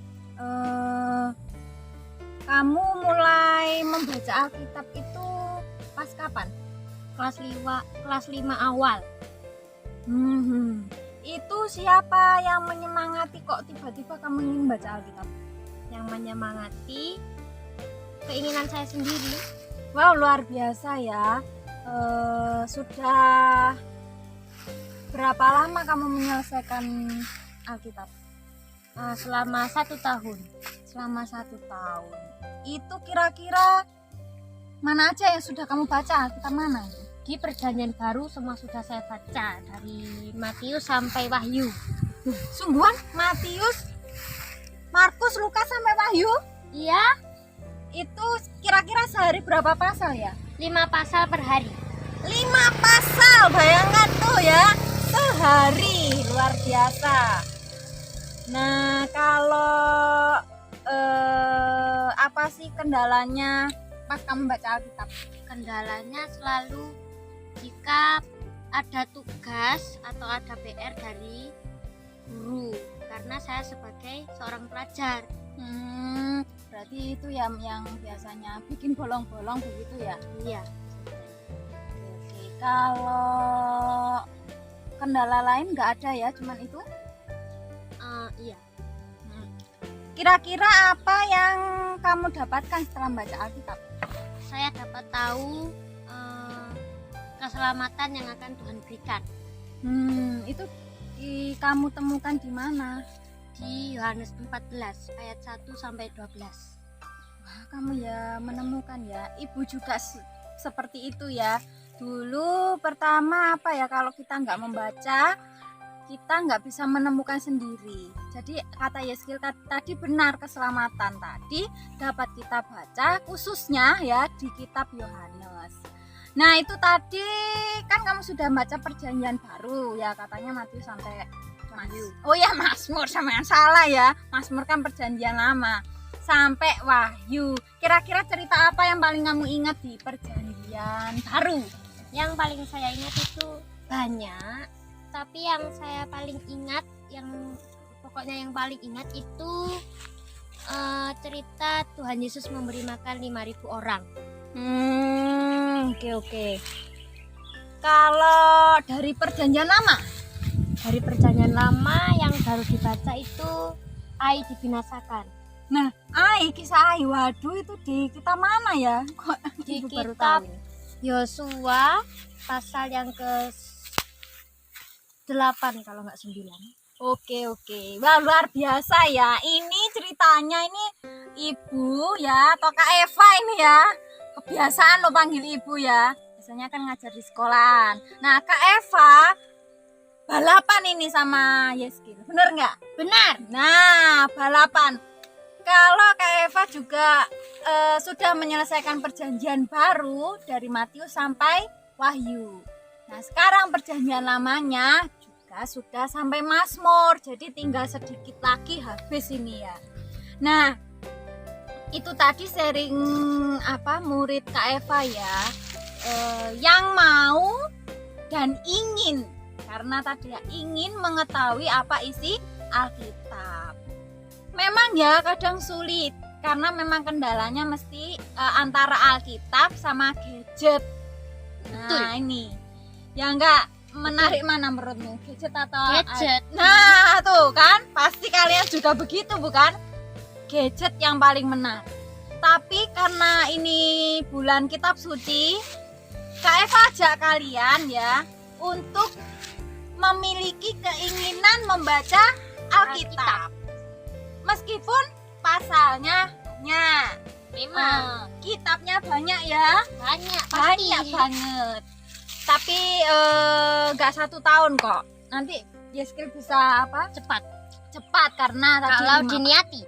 Kamu mulai membaca Alkitab itu pas kapan? Kelas 5 awal. Itu siapa yang menyemangati kok tiba-tiba kamu ingin baca Alkitab? Yang menyemangati keinginan saya sendiri. Wow, luar biasa ya. Sudah berapa lama kamu menyelesaikan Alkitab? Selama 1 tahun. Selama 1 tahun. Itu kira-kira mana aja yang sudah kamu baca? Alkitab mana itu? Di Perjanjian Baru semua sudah saya baca, dari Matius sampai Wahyu. Sungguhan? Matius, Markus, Lukas sampai Wahyu? Iya, Itu kira-kira sehari berapa pasal ya? 5 pasal per hari. 5 pasal, bayangkan tuh ya, sehari, luar biasa. Nah, kalau apa sih kendalanya pas kamu baca Alkitab? Kendalanya selalu jika ada tugas atau ada PR dari guru, karena saya sebagai seorang pelajar. Berarti itu yang biasanya bikin bolong-bolong begitu ya? Iya. Oke. Kalau kendala lain nggak ada ya, cuman itu? Iya. Kira-kira apa yang kamu dapatkan setelah membaca Alkitab? Saya dapat tahu keselamatan yang akan Tuhan berikan. Itu kamu temukan di mana? Di Yohanes 14 ayat 1 sampai 12. Wah, kamu ya menemukan ya. Ibu juga seperti itu ya. Dulu pertama apa ya, kalau kita nggak membaca, kita nggak bisa menemukan sendiri. Jadi kata Yeskiel tadi benar, keselamatan tadi dapat kita baca khususnya ya di kitab Yohanes. Nah, itu tadi kan kamu sudah baca Perjanjian Baru ya, katanya Matius sampai Wahyu. Oh ya, Mazmur, sama yang salah ya. Mazmur kan Perjanjian Lama. Sampai Wahyu. Kira-kira cerita apa yang paling kamu ingat di Perjanjian Baru? Yang paling saya ingat itu banyak, tapi yang saya paling ingat, yang paling ingat itu cerita Tuhan Yesus memberi makan 5.000 orang. Oke. Kalau dari Perjanjian Lama? Dari Perjanjian Lama yang baru dibaca itu Ai dibinasakan. Nah, kisah Ai, waduh, itu di kitab mana ya? Kok Di ibu baru kitab tahu? Yosua pasal yang ke-8 kalau nggak 9. Oke. Wah, luar biasa ya. Ini ceritanya ini ibu ya, atau Kak Eva ini ya. Kebiasaan lo panggil ibu ya. Biasanya kan ngajar di sekolahan. Nah, Kak Eva balapan ini sama Yeskiel. Bener nggak? Benar. Nah, balapan. Kalau Kak Eva juga sudah menyelesaikan Perjanjian Baru dari Matius sampai Wahyu. Nah, sekarang Perjanjian Lamanya juga sudah sampai Mazmur. Jadi tinggal sedikit lagi habis ini ya. Nah, itu tadi sharing murid Kak Eva ya, yang mau dan ingin, karena tadi ya, ingin mengetahui apa isi Alkitab. Memang ya kadang sulit, karena memang kendalanya mesti antara Alkitab sama gadget. Nah, Betul. ini ya enggak menarik mana menurutmu, gadget atau Gadget. Nah, tuh kan pasti kalian juga begitu, bukan? Gadget yang paling menarik. Tapi karena ini bulan kitab suci, Kak Eva ajak kalian ya untuk memiliki keinginan membaca Alkitab. Meskipun pasalnya Memang kitabnya banyak ya, banyak banyak banget. Tapi nggak 1 tahun kok. Nanti Yeskiel bisa cepat karena tadi kalau 5 diniati.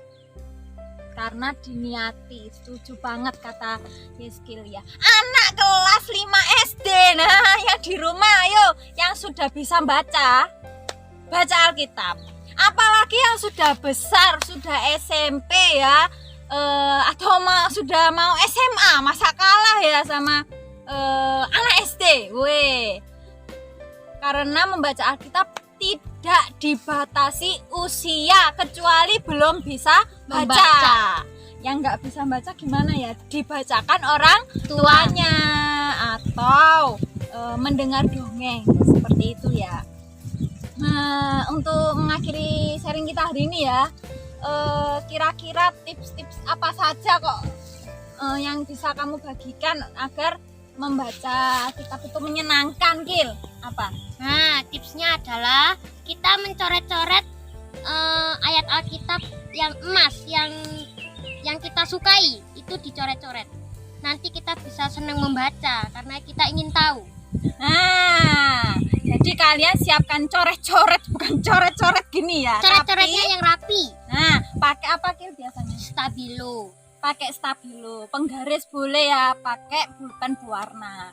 karena diniati. Setuju banget kata Yeskiel ya. Anak kelas 5 SD, nah yang di rumah ayo yang sudah bisa baca Alkitab. Apalagi yang sudah besar, sudah SMP ya, atau sudah mau SMA, masa kalah ya sama anak SD. Karena membaca Alkitab tidak dibatasi usia kecuali belum bisa baca. Yang nggak bisa baca gimana ya? Dibacakan orang tuanya atau mendengar dongeng seperti itu ya. Nah, untuk mengakhiri sharing kita hari ini ya, kira-kira tips-tips apa saja kok yang bisa kamu bagikan agar membaca Alkitab itu menyenangkan, Kil? Apa? Nah, tipsnya adalah kita mencoret-coret ayat Alkitab yang emas, yang kita sukai, itu dicoret-coret. Nanti kita bisa senang membaca karena kita ingin tahu. Nah, jadi kalian siapkan coret-coret, bukan coret-coret gini ya. Coret-coretnya yang rapi. Nah, pakai apa, Kil, biasanya? Stabilo. Pakai stabilo, penggaris boleh ya, pakai pulpen berwarna.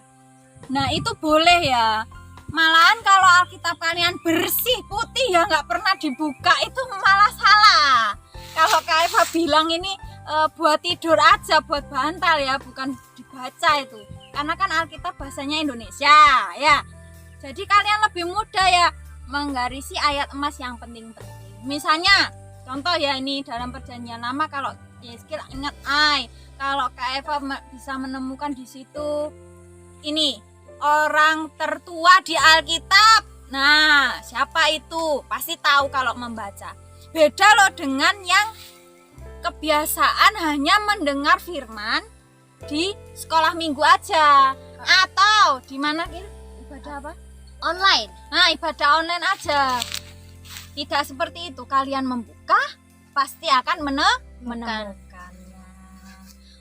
Nah, itu boleh ya. Malahan kalau Alkitab kalian bersih, putih ya, nggak pernah dibuka, itu malah salah. Kalau Kak Eva bilang ini buat tidur aja, buat bantal ya, bukan dibaca itu. Karena kan Alkitab bahasanya Indonesia ya. Jadi kalian lebih mudah ya menggarisi ayat emas yang penting-penting. Misalnya, contoh ya, ini dalam Perjanjian Lama, kalau Yeskil ingat kalau Kak Eva bisa menemukan di situ ini orang tertua di Alkitab. Nah, siapa itu? Pasti tahu kalau membaca. Beda loh dengan yang kebiasaan hanya mendengar firman di sekolah minggu aja atau di mana, ibadah apa? Online. Nah, ibadah online aja. Tidak seperti itu. Kalian membuka pasti akan menemukannya.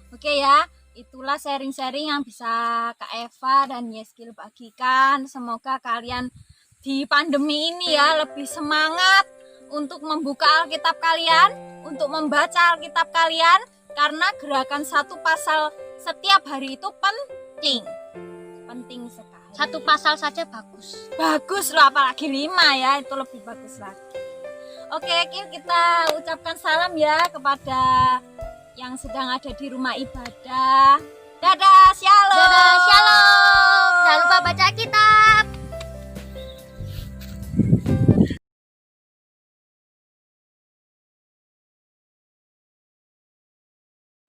Oke ya, itulah sharing-sharing yang bisa Kak Eva dan Yeskil bagikan. Semoga kalian di pandemi ini ya lebih semangat untuk membuka Alkitab kalian, untuk membaca Alkitab kalian, karena gerakan satu pasal setiap hari itu penting sekali. Satu pasal saja bagus Loh, apalagi 5 ya, itu lebih bagus lagi. Oke, kita ucapkan salam ya kepada yang sedang ada di rumah ibadah. Dadah, shalom. Dadah, shalom. Jangan lupa baca kitab.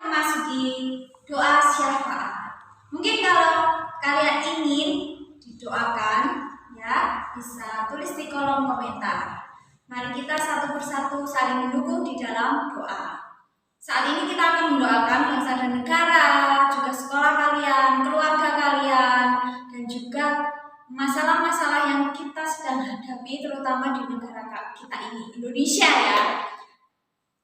Memasuki doa syafaat. Mungkin kalau kalian ingin didoakan ya, bisa tulis di kolom komentar. Mari kita satu persatu saling mendukung di dalam doa. Saat ini kita akan mendoakan bangsa dan negara, juga sekolah kalian, keluarga kalian, dan juga masalah-masalah yang kita sedang hadapi, terutama di negara kita ini, Indonesia ya.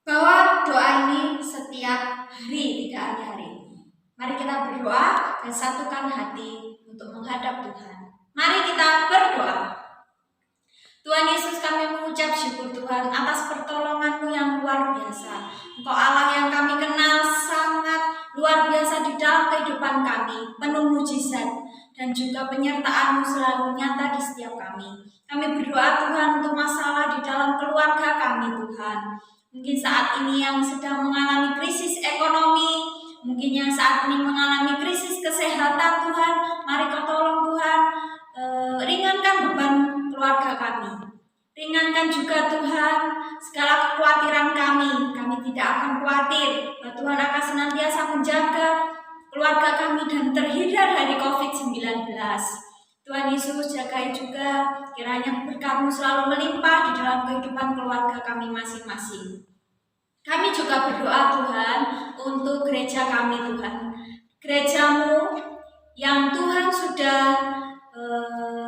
Bahwa doa ini setiap hari, tidak hanya hari ini. Mari kita berdoa dan satukan hati untuk menghadap Tuhan. Mari kita berdoa. Tuhan Yesus, kami mengucap syukur Tuhan atas pertolongan-Mu yang luar biasa. Engkau Allah yang kami kenal sangat luar biasa di dalam kehidupan kami, penuh mujizat dan juga penyertaan-Mu selalu nyata di setiap kami. Kami berdoa Tuhan untuk masalah di dalam keluarga kami Tuhan. Mungkin saat ini yang sedang mengalami krisis ekonomi, mungkin yang saat ini mengalami krisis kesehatan Tuhan, mari Kau tolong Tuhan, ringankan beban keluarga kami. Ringankan juga Tuhan segala kekhawatiran kami. Kami tidak akan khawatir bahwa Tuhan akan senantiasa menjaga keluarga kami dan terhindar dari COVID-19. Tuhan Yesus, jagai juga kiranya berkat-Mu selalu melimpah di dalam kehidupan keluarga kami masing-masing. Kami juga berdoa Tuhan untuk gereja kami Tuhan. Gereja-Mu yang Tuhan sudah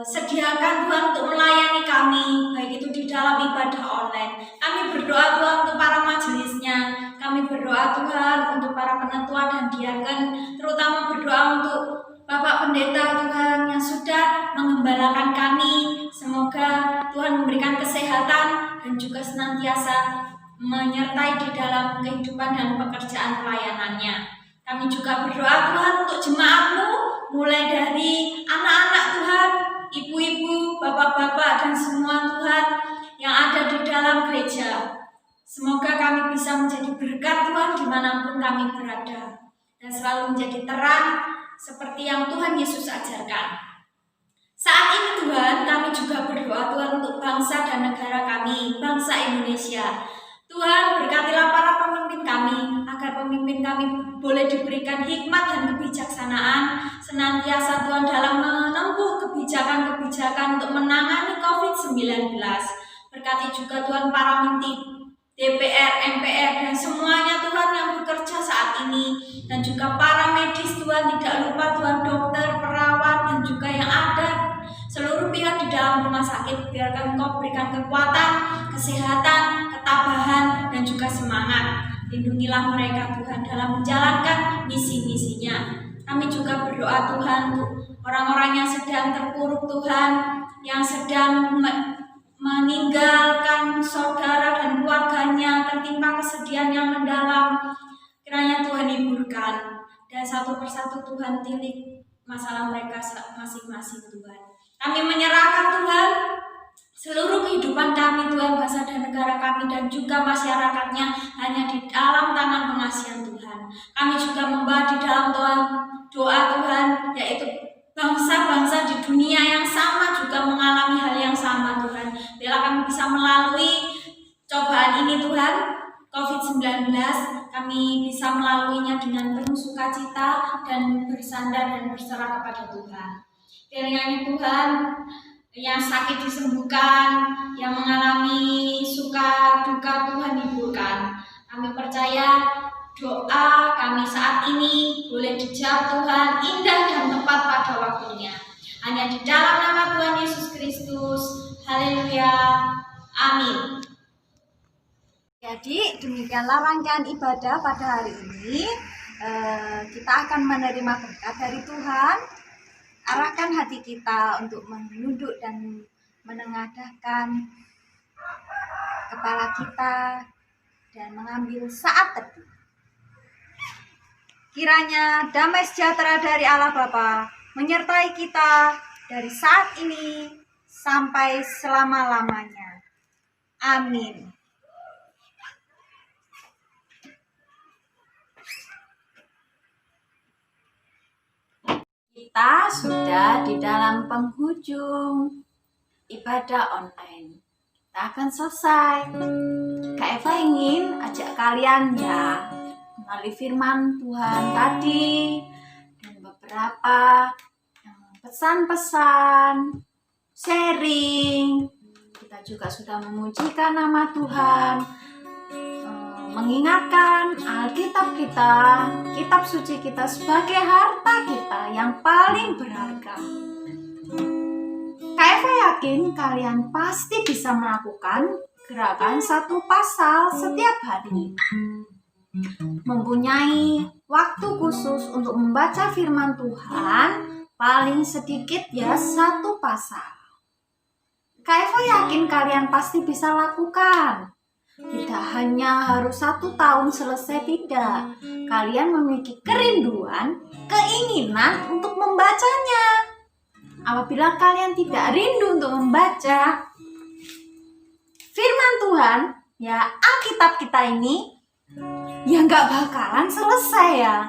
sediakan Tuhan untuk melayani kami, baik itu di dalam ibadah online. Kami berdoa Tuhan untuk para majelisnya. Kami berdoa Tuhan untuk para penetua dan diaken, terutama berdoa untuk Bapak Pendeta Tuhan yang sudah mengembalakan kami. Semoga Tuhan memberikan kesehatan dan juga senantiasa menyertai di dalam kehidupan dan pekerjaan pelayanannya. Kami juga berdoa Tuhan untuk jemaat-Mu, mulai dari anak-anak Tuhan, ibu-ibu, bapak-bapak, dan semua Tuhan yang ada di dalam gereja. Semoga kami bisa menjadi berkat Tuhan dimanapun kami berada, dan selalu menjadi terang seperti yang Tuhan Yesus ajarkan. Saat ini Tuhan, kami juga berdoa Tuhan untuk bangsa dan negara kami, bangsa Indonesia. Tuhan, berkatilah para pemimpin kami, agar pemimpin kami boleh diberikan hikmat dan kebijaksanaan senantiasa Tuhan dalam menempuh kebijakan-kebijakan untuk menangani COVID-19. Berkati juga Tuhan para menteri DPR, MPR, dan semuanya Tuhan yang bekerja saat ini, dan juga para medis Tuhan, tidak lupa Tuhan dokter, perawat, dan juga yang ada seluruh pihak di dalam rumah sakit. Biarkan Engkau berikan kekuatan, kesehatan, ketabahan, dan juga semangat. Lindungilah mereka Tuhan dalam menjalankan misi-misinya. Kami juga berdoa Tuhan untuk orang-orang yang sedang terpuruk Tuhan, yang sedang meninggalkan saudara dan keluarganya, tertimpa kesedihan yang mendalam. Kiranya Tuhan hiburkan, dan satu persatu Tuhan tilik masalah mereka masing-masing Tuhan. Kami menyerahkan Tuhan seluruh kehidupan kami Tuhan, bangsa dan negara kami, dan juga masyarakatnya hanya di dalam tangan pengasihan Tuhan. Kami juga membawa di dalam doa Tuhan, yaitu bangsa-bangsa di dunia yang sama juga mengalami hal yang sama Tuhan. Bila kami bisa melalui cobaan ini Tuhan, COVID-19, kami bisa melaluinya dengan penuh sukacita dan bersandar dan berserah kepada Tuhan. Kiranya Tuhan, yang sakit disembuhkan, yang mengalami suka duka Tuhan hiburkan. Kami percaya doa kami saat ini boleh dijawab Tuhan indah dan tepat pada waktunya. Hanya di dalam nama Tuhan Yesus Kristus. Haleluya. Amin. Jadi demikianlah rangkaian ibadah pada hari ini. Kita akan menerima berkat dari Tuhan. Arahkan hati kita untuk menunduk dan menengadahkan kepala kita dan mengambil saat teduh. Kiranya damai sejahtera dari Allah Bapa menyertai kita dari saat ini sampai selama-lamanya. Amin. Kita sudah di dalam penghujung ibadah online. Kita akan selesai. Kak Eva ingin ajak kalian ya melalui firman Tuhan tadi dan beberapa pesan-pesan, sharing. Kita juga sudah memujikan nama Tuhan, mengingatkan Alkitab kita, kitab suci kita sebagai harta kita yang paling berharga. Kak Eva yakin kalian pasti bisa melakukan gerakan satu pasal setiap hari. Mempunyai waktu khusus untuk membaca firman Tuhan, paling sedikit ya satu pasal. Kak Eva yakin kalian pasti bisa lakukan. Tidak hanya harus 1 tahun selesai, tidak. Kalian memiliki kerinduan, keinginan untuk membacanya. Apabila kalian tidak rindu untuk membaca firman Tuhan, ya Alkitab kita ini, ya nggak bakalan selesai ya.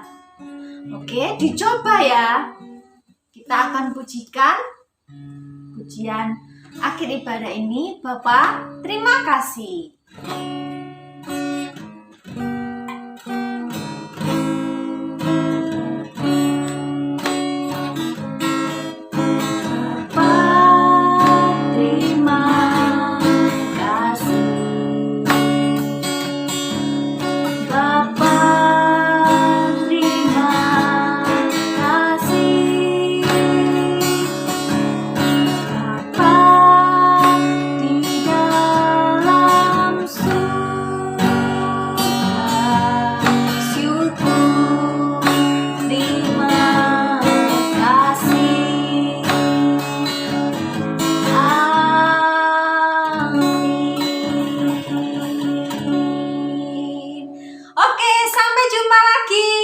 Oke, dicoba ya. Kita akan pujikan pujian akhir ibadah ini. Bapak, terima kasih. Oke, sampai jumpa lagi.